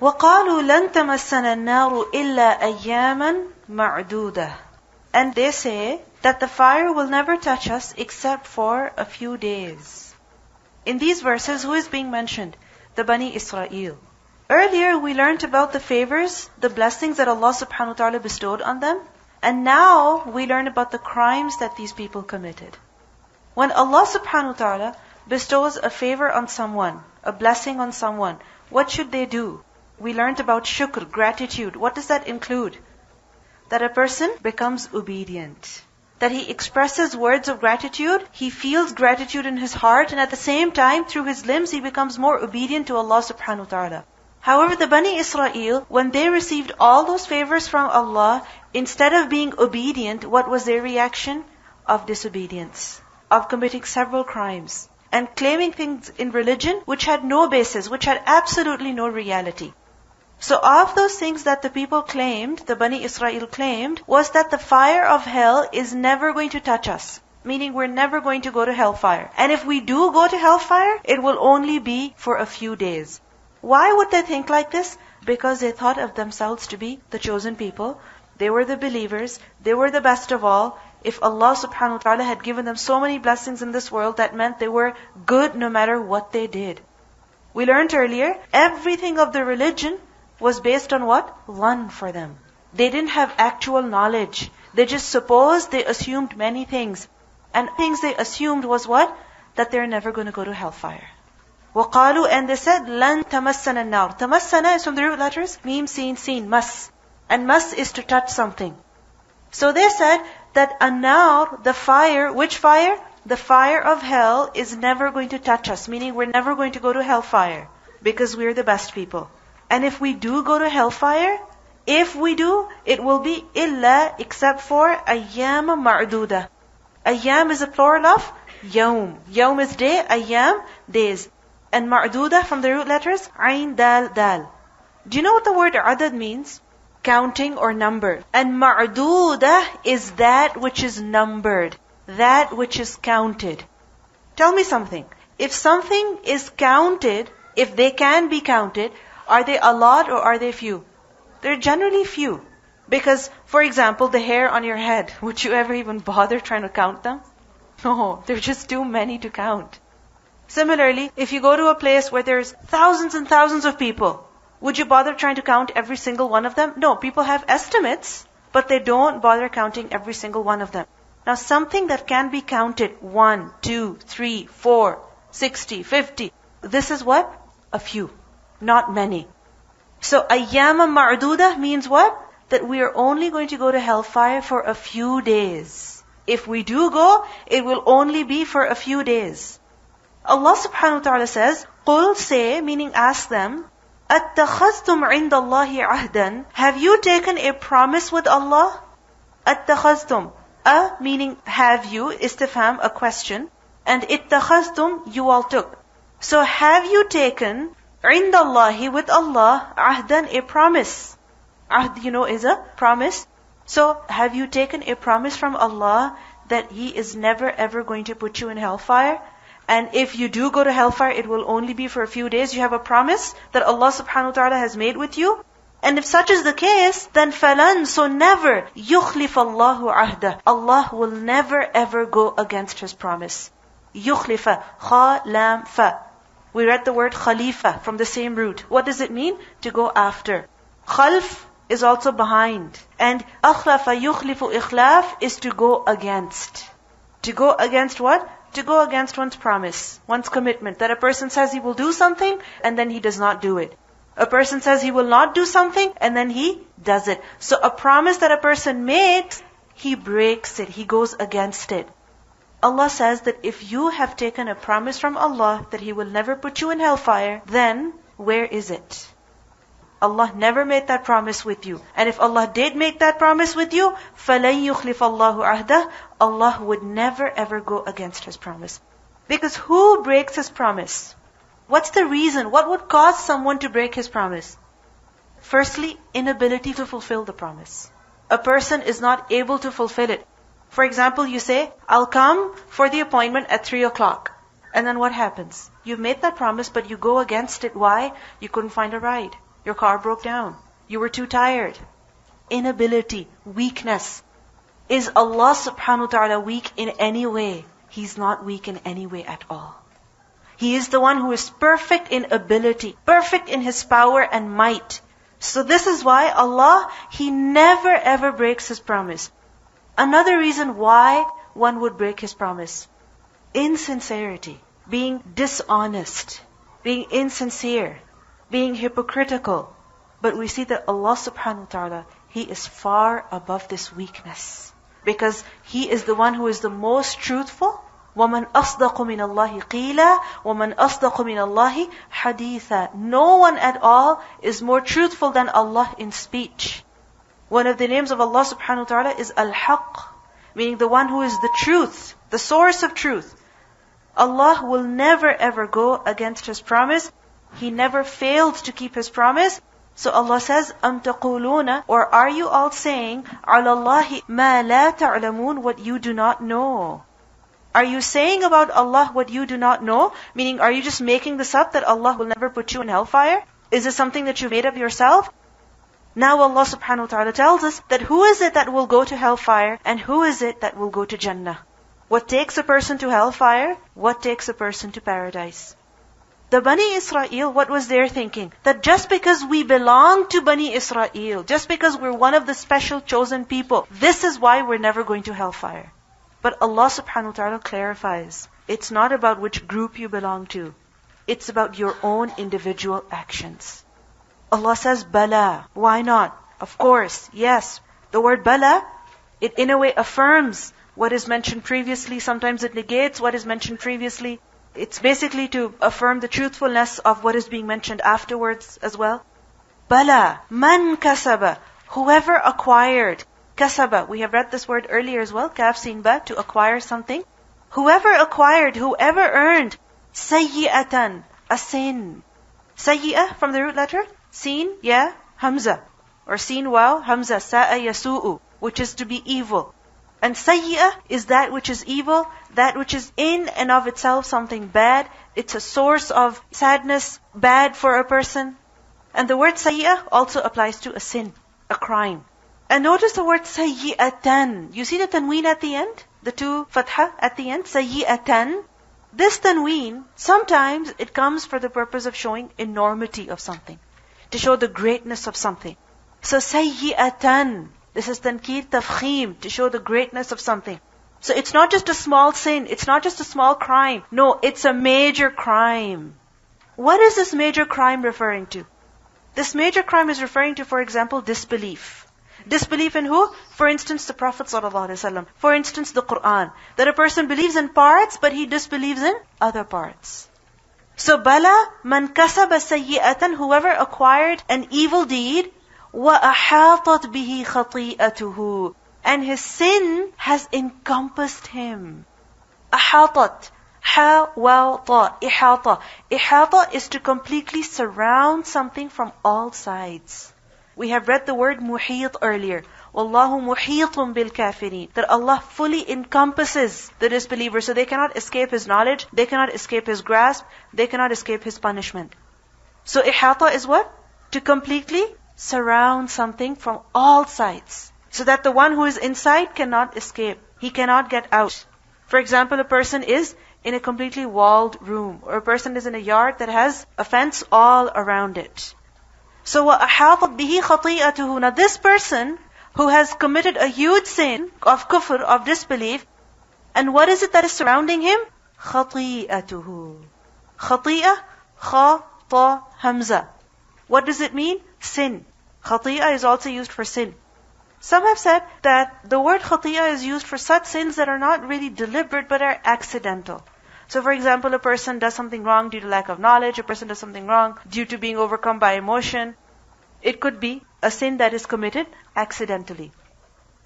وَقَالُوا لَن تَمَسَّنَا النَّارُ إِلَّا أَيَّامًا مَعْدُودَةً. And they say that the fire will never touch us except for a few days. In these verses, who is being mentioned? The Bani Israel. Earlier, we learned about the favors, the blessings that Allah subhanahu wa ta'ala bestowed on them. And now, we learn about the crimes that these people committed. When Allah subhanahu wa ta'ala bestows a favor on someone, a blessing on someone, what should they do? We learned about shukr, gratitude. What does that include? That a person becomes obedient. That he expresses words of gratitude, he feels gratitude in his heart, and at the same time, through his limbs, he becomes more obedient to Allah subhanahu wa ta'ala. However, the Bani Israel, when they received all those favors from Allah, instead of being obedient, what was their reaction? Of disobedience, of committing several crimes, and claiming things in religion which had no basis, which had absolutely no reality. So of those things that the people claimed, the Bani Israel claimed, was that the fire of hell is never going to touch us. Meaning we're never going to go to hellfire. And if we do go to hellfire, it will only be for a few days. Why would they think like this? Because they thought of themselves to be the chosen people. They were the believers. They were the best of all. If Allah subhanahu wa ta'ala had given them so many blessings in this world, that meant they were good no matter what they did. We learned earlier, everything of the religion was based on what? One for them. They didn't have actual knowledge. They just supposed, they assumed many things. And things they assumed was what? That they're never going to go to hellfire. وَقَالُوا, and they said, لَن تَمَسَّنَا النَّارُ. تَمَسَّنَا is from the root letters, mim, sin, mas. And mas is to touch something. So they said that an-nar, the fire, which fire? The fire of hell is never going to touch us. Meaning we're never going to go to hellfire. Because we're the best people. And if we do go to hellfire, if we do, it will be illa, except for ayyam ma'duda. Ayyam is a plural of yawm. Yawm is day, ayyam, days. And ma'duda from the root letters, ayn, dal, dal. Do you know what the word adad means? Counting or number. And ma'duda is that which is numbered. That which is counted. Tell me something. If something is counted, if they can be counted, are they a lot or are they few? They're generally few. Because, for example, the hair on your head, would you ever even bother trying to count them? No, they're just too many to count. Similarly, if you go to a place where there's thousands and thousands of people, would you bother trying to count every single one of them? No, people have estimates, but they don't bother counting every single one of them. Now, something that can be counted, 1, 2, 3, 4, 60, 50, this is what? A few. Not many. So, ayyama ma'duda means what? That we are only going to go to hellfire for a few days. If we do go, it will only be for a few days. Allah subhanahu wa ta'ala says, قُلْ say, meaning ask them, أَتَّخَذْتُمْ عِنْدَ اللَّهِ عَهْدًا. Have you taken a promise with Allah? أَتَّخَذْتُمْ. Meaning have you, istifham, a question. And ittakhaztum, you all took. So have you taken عِنْدَ اللَّهِ with Allah, عَهْدًا, a promise. Ahd, is a promise. So, have you taken a promise from Allah that He is never ever going to put you in hellfire? And if you do go to hellfire, it will only be for a few days. You have a promise that Allah subhanahu wa ta'ala has made with you. And if such is the case, then falan, so never, يُخْلِفَ اللَّهُ عَهْدَهُ. Allah will never ever go against His promise. يُخْلِفَ, خَا, لام, fa. We read the word khalifa from the same root. What does it mean? To go after. Khalf is also behind. And akhlafa yukhlifu ikhlaf is to go against. To go against what? To go against one's promise, one's commitment. That a person says he will do something and then he does not do it. A person says he will not do something and then he does it. So a promise that a person makes, he breaks it. He goes against it. Allah says that if you have taken a promise from Allah that He will never put you in hellfire, then where is it? Allah never made that promise with you. And if Allah did make that promise with you, فَلَن يُخْلِفَ اللَّهُ عَهْدَهُ. Allah would never ever go against His promise. Because who breaks His promise? What's the reason? What would cause someone to break His promise? Firstly, inability to fulfill the promise. A person is not able to fulfill it. For example, you say, I'll come for the appointment at 3 o'clock. And then what happens? You've made that promise, but you go against it. Why? You couldn't find a ride. Your car broke down. You were too tired. Inability, weakness. Is Allah subhanahu wa ta'ala weak in any way? He's not weak in any way at all. He is the one who is perfect in ability, perfect in His power and might. So this is why Allah, He never ever breaks His promise. Another reason why one would break His promise. Insincerity, being dishonest, being insincere, being hypocritical. But we see that Allah subhanahu wa ta'ala, He is far above this weakness. Because He is the one who is the most truthful. وَمَنْ أَصْدَقُ مِنَ اللَّهِ قِيلًا وَمَنْ أَصْدَقُ مِنَ اللَّهِ حَدِيثًا. No one at all is more truthful than Allah in speech. One of the names of Allah subhanahu wa ta'ala is Al-Haqq, meaning the one who is the truth, the source of truth. Allah will never ever go against His promise. He never failed to keep His promise. So Allah says, أَمْ تَقُولُونَ, or are you all saying, عَلَى اللَّهِ مَا لَا تَعْلَمُونَ, what you do not know? Are you saying about Allah what you do not know? Meaning, are you just making this up that Allah will never put you in hellfire? Is this something that you made up yourself? Now Allah subhanahu wa ta'ala tells us that who is it that will go to hellfire and who is it that will go to Jannah? What takes a person to hellfire? What takes a person to paradise? The Bani Israel, what was their thinking? That just because we belong to Bani Israel, just because we're one of the special chosen people, this is why we're never going to hellfire. But Allah subhanahu wa ta'ala clarifies, it's not about which group you belong to. It's about your own individual actions. Allah says, Bala. Why not? Of course, yes. The word Bala, it in a way affirms what is mentioned previously. Sometimes it negates what is mentioned previously. It's basically to affirm the truthfulness of what is being mentioned afterwards as well. Bala, man kasaba, whoever acquired. Kasaba, we have read this word earlier as well, kaf sin ba, to acquire something. Whoever acquired, whoever earned, sayyi'atan, a sin. Sayyi'ah from the root letter, sin, ya, hamza. Or sin, waw, hamza, sa'a yasu'u, which is to be evil. And sayyi'ah is that which is evil, that which is in and of itself something bad. It's a source of sadness, bad for a person. And the word sayyi'ah also applies to a sin, a crime. And notice the word sayyi'atan. You see the tanween at the end? The two fatha at the end, sayyi'atan. This tanween, sometimes it comes for the purpose of showing enormity of something, to show the greatness of something. So sayyi'atan, this is tankir tafkhim, to show the greatness of something. So it's not just a small sin, it's not just a small crime. No, it's a major crime. What is this major crime referring to? This major crime is referring to, for example, disbelief. Disbelief in who? For instance, the Prophet ﷺ. For instance, the Qur'an. That a person believes in parts, but he disbelieves in other parts. So, bala, man kasaba sayyi'atan, whoever acquired an evil deed, وَأَحَاطَتْ بِهِ خَطِيئَتُهُ, and his sin has encompassed him. أَحَاطَتْ, ha, waw, ta, ihata. Ihata is to completely surround something from all sides. We have read the word muhit earlier. Wallahu muhitun bil kafirin. That Allah fully encompasses the disbelievers, so they cannot escape His knowledge, they cannot escape His grasp, they cannot escape His punishment. So ihata is what? To completely surround something from all sides, so that the one who is inside cannot escape. He cannot get out. For example, a person is in a completely walled room, or a person is in a yard that has a fence all around it. So وَأَحَاطَتْ بِهِ خَطِيئَتُهُ. Now this person who has committed a huge sin of kufr, of disbelief, and what is it that is surrounding him? خَطِيئَتُهُ. خَطِيئَة, kha, ta, hamza. What does it mean? Sin. Khati'ah is also used for sin. Some have said that the word khati'ah is used for such sins that are not really deliberate but are accidental. So for example, a person does something wrong due to lack of knowledge, a person does something wrong due to being overcome by emotion. It could be a sin that is committed accidentally.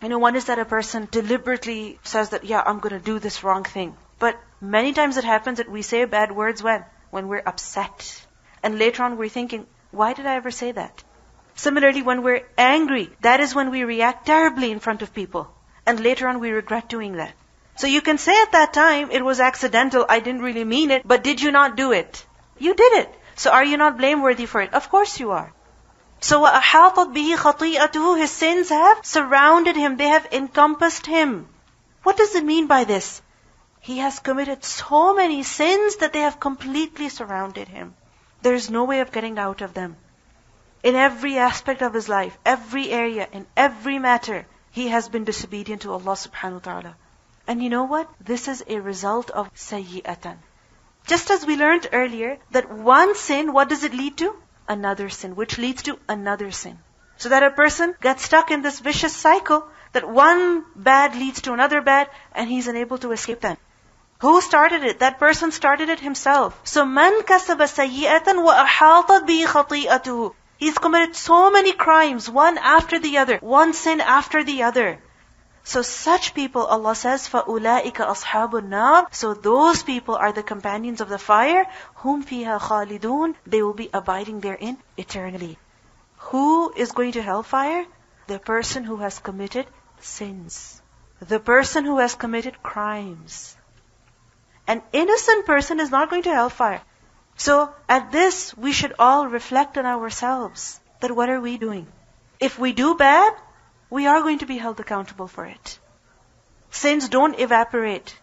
One is that a person deliberately says that, yeah, I'm going to do this wrong thing. But many times it happens that we say bad words when? When we're upset. And later on we're thinking, why did I ever say that? Similarly, when we're angry, that is when we react terribly in front of people. And later on we regret doing that. So you can say at that time, it was accidental, I didn't really mean it, but did you not do it? You did it. So are you not blameworthy for it? Of course you are. So وَأَحَاطَتْ بِهِ خَطِيئَتُهُ, his sins have surrounded him, they have encompassed him. What does it mean by this? He has committed so many sins that they have completely surrounded him. There is no way of getting out of them. In every aspect of his life, every area, in every matter, he has been disobedient to Allah subhanahu wa ta'ala. And you know what? This is a result of sayyi'atan. Just as we learned earlier, that one sin, what does it lead to? Another sin, which leads to another sin. So that a person gets stuck in this vicious cycle, that one bad leads to another bad, and he's unable to escape them. Who started it? That person started it himself. So man kasaba sayyi'atan wa ahatat bi khati'atuhu. He's committed so many crimes, one after the other, one sin after the other. So such people, Allah says, فَأُولَٰئِكَ أَصْحَابُ النَّارِ. So those people are the companions of the fire, هُمْ فِيهَا خَالِدُونَ. They will be abiding therein eternally. Who is going to hellfire? The person who has committed sins. The person who has committed crimes. An innocent person is not going to hellfire. So at this, we should all reflect on ourselves. That what are we doing? If we do bad, we are going to be held accountable for it. Sins don't evaporate.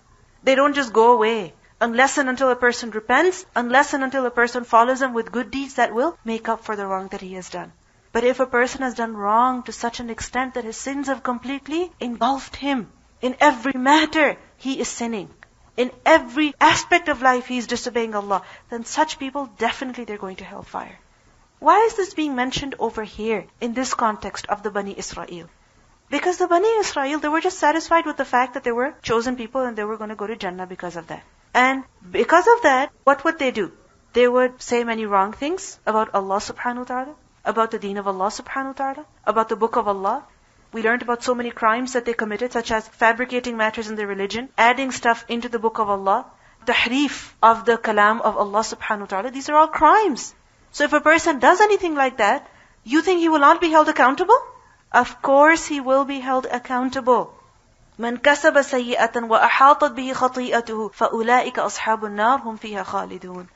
They don't just go away. Unless and until a person repents, unless and until a person follows them with good deeds that will make up for the wrong that he has done. But if a person has done wrong to such an extent that his sins have completely engulfed him, in every matter he is sinning. In every aspect of life he is disobeying Allah. Then such people, definitely they're going to hellfire. Why is this being mentioned over here, in this context of the Bani Israel? Because the Bani Israel, they were just satisfied with the fact that they were chosen people and they were going to go to Jannah because of that. And because of that, what would they do? They would say many wrong things about Allah subhanahu wa ta'ala, about the deen of Allah subhanahu wa ta'ala, about the book of Allah. We learned about so many crimes that they committed, such as fabricating matters in their religion, adding stuff into the book of Allah, tahrif of the kalam of Allah subhanahu wa ta'ala. These are all crimes. So if a person does anything like that, you think he will not be held accountable? Of course he will be held accountable. من كسب سيئة وأحاطت به خطيئته فأولئك أصحاب النار هم فيها خالدون.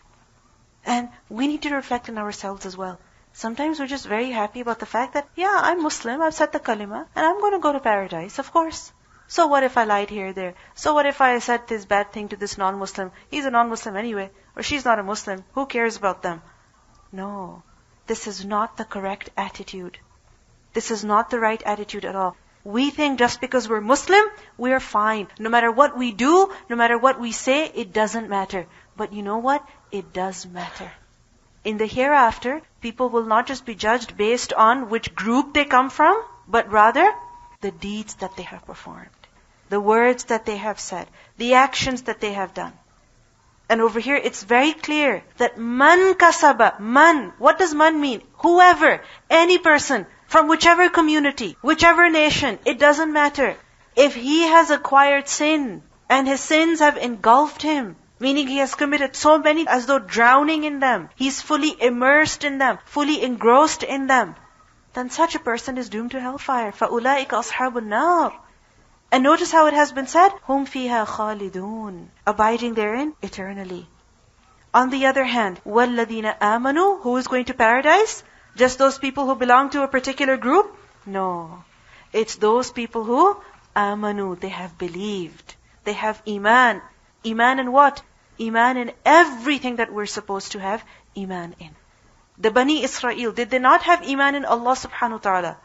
And we need to reflect on ourselves as well. Sometimes we're just very happy about the fact that, yeah, I'm Muslim, I've said the kalima, and I'm going to go to paradise, of course. So what if I lied here or there? So what if I said this bad thing to this non-Muslim? He's a non-Muslim anyway, or she's not a Muslim. Who cares about them? No, this is not the correct attitude. This is not the right attitude at all. We think just because we're Muslim, we're fine. No matter what we do, no matter what we say, it doesn't matter. But you know what? It does matter. In the hereafter, people will not just be judged based on which group they come from, but rather the deeds that they have performed, the words that they have said, the actions that they have done. And over here, it's very clear that man kasaba, man, what does man mean? Whoever, any person, from whichever community, whichever nation, it doesn't matter. If he has acquired sin, and his sins have engulfed him, meaning he has committed so many as though drowning in them, he's fully immersed in them, fully engrossed in them, then such a person is doomed to hellfire. فَأُولَٰئِكَ أَصْحَابُ النَّارِ. And notice how it has been said, هُمْ فِيهَا خَالِدُونَ. Abiding therein eternally. On the other hand, وَالَّذِينَ آمَنُوا. Who is going to paradise? Just those people who belong to a particular group? No. It's those people who amanu. They have believed. They have iman. Iman in what? Iman in everything that we're supposed to have iman in. The Bani Israel, did they not have iman in Allah subhanahu wa ta'ala?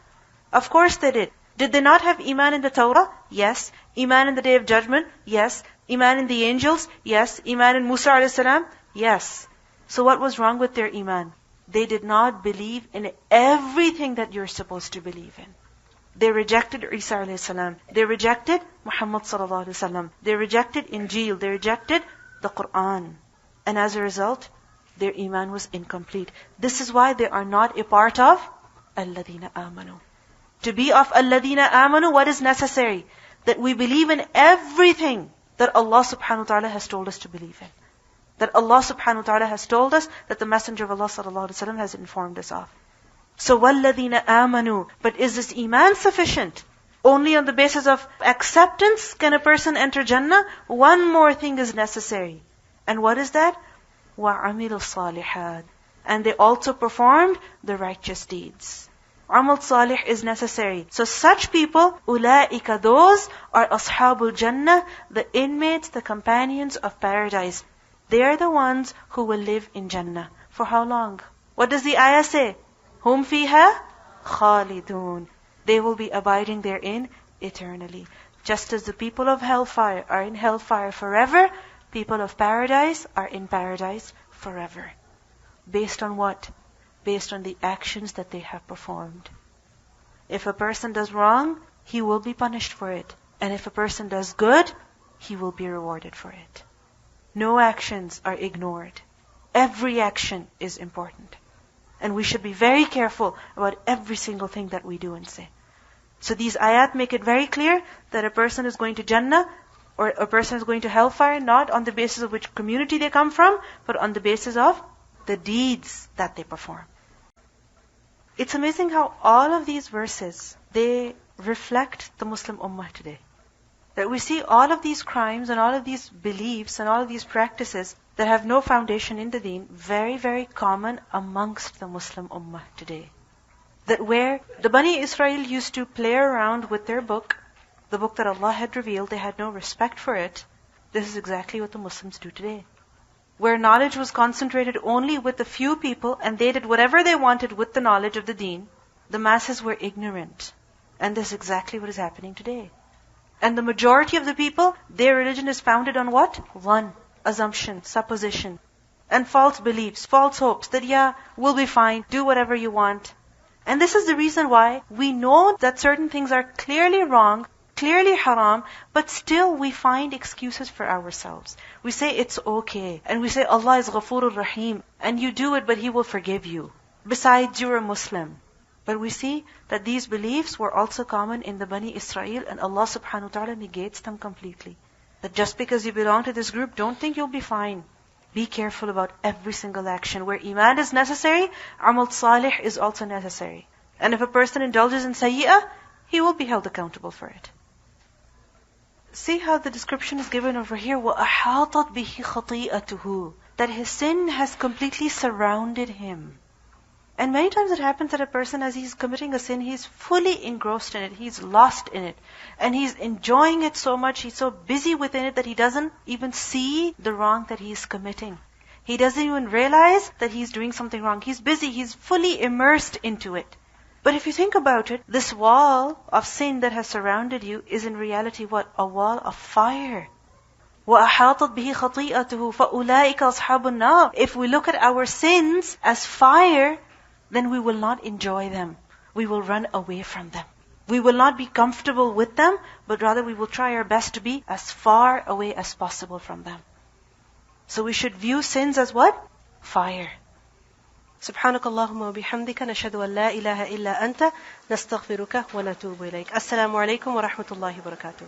Of course they did. Did they not have iman in the Torah? Yes. Iman in the Day of Judgment? Yes. Iman in the angels? Yes. Iman in Musa alayhi salam? Yes. So what was wrong with their iman? They did not believe in everything that you're supposed to believe in. They rejected Isa alayhi salam. They rejected Muhammad sallallahu alayhi wasallam. They rejected Injil. They rejected the Quran. And as a result, their iman was incomplete. This is why they are not a part of alladhina amanu. To be of alladhina amanu, what is necessary? That we believe in everything that Allah subhanahu wa ta'ala has told us to believe in. That Allah subhanahu wa ta'ala has told us, that the Messenger of Allah sallallahu alaihi wasallam has informed us of. So وَالَّذِينَ آمَنُوا. But is this iman sufficient? Only on the basis of acceptance can a person enter Jannah? One more thing is necessary. And what is that? وَعَمِلُوا الصَّالِحَاتِ. and they also performed the righteous deeds. Amal salih is necessary. So such people, ulaika, those are ashabul jannah, the inmates, the companions of paradise. They are the ones who will live in Jannah. For how long? What does the ayah say? Hum fiha khalidun. They will be abiding therein eternally. Just as the people of hellfire are in hellfire forever, people of paradise are in paradise forever. Based on what? Based on the actions that they have performed. If a person does wrong, he will be punished for it. And if a person does good, he will be rewarded for it. No actions are ignored. Every action is important. And we should be very careful about every single thing that we do and say. So these ayat make it very clear that a person is going to Jannah or a person is going to hellfire not on the basis of which community they come from, but on the basis of the deeds that they perform. It's amazing how all of these verses, they reflect the Muslim Ummah today. That we see all of these crimes and all of these beliefs and all of these practices that have no foundation in the deen, very, very common amongst the Muslim Ummah today. That where the Bani Israel used to play around with their book, the book that Allah had revealed, they had no respect for it. This is exactly what the Muslims do today. Where knowledge was concentrated only with a few people and they did whatever they wanted with the knowledge of the deen, the masses were ignorant. And this is exactly what is happening today. And the majority of the people, their religion is founded on what? One, assumption, supposition, and false beliefs, false hopes that we'll be fine, do whatever you want. And this is the reason why we know that certain things are clearly wrong, clearly haram, but still we find excuses for ourselves. We say it's okay, and we say Allah is Ghafurur Rahim, and you do it but He will forgive you. Besides, you're a Muslim. But we see that these beliefs were also common in the Bani Israel, and Allah subhanahu wa ta'ala negates them completely. That just because you belong to this group, don't think you'll be fine. Be careful about every single action. Where iman is necessary, amal salih is also necessary. And if a person indulges in sayy'ah, he will be held accountable for it. See how the description is given over here, وَأَحَاطَتْ بِهِ خَطِيئَتُهُ, that his sin has completely surrounded him. And many times it happens that a person, as he's committing a sin, he's fully engrossed in it, he's lost in it, and he's enjoying it so much, he's so busy within it that he doesn't even see the wrong that he's committing. He doesn't even realize that he's doing something wrong. He's busy, he's fully immersed into it. But if you think about it, this wall of sin that has surrounded you is in reality what? A wall of fire. وَأَحَاطَتْ بِهِ خَطِيئَتُهُ فَأُولَٰئِكَ أَصْحَابُ النَّارِ. If we look at our sins as fire, then we will not enjoy them. We will run away from them. We will not be comfortable with them, but rather we will try our best to be as far away as possible from them. So we should view sins as what? Fire. سبحانك اللهم وبحمدك نشهد أن لا إله إلا أنت نستغفرك ونتوب إليك. السلام عليكم ورحمة الله وبركاته.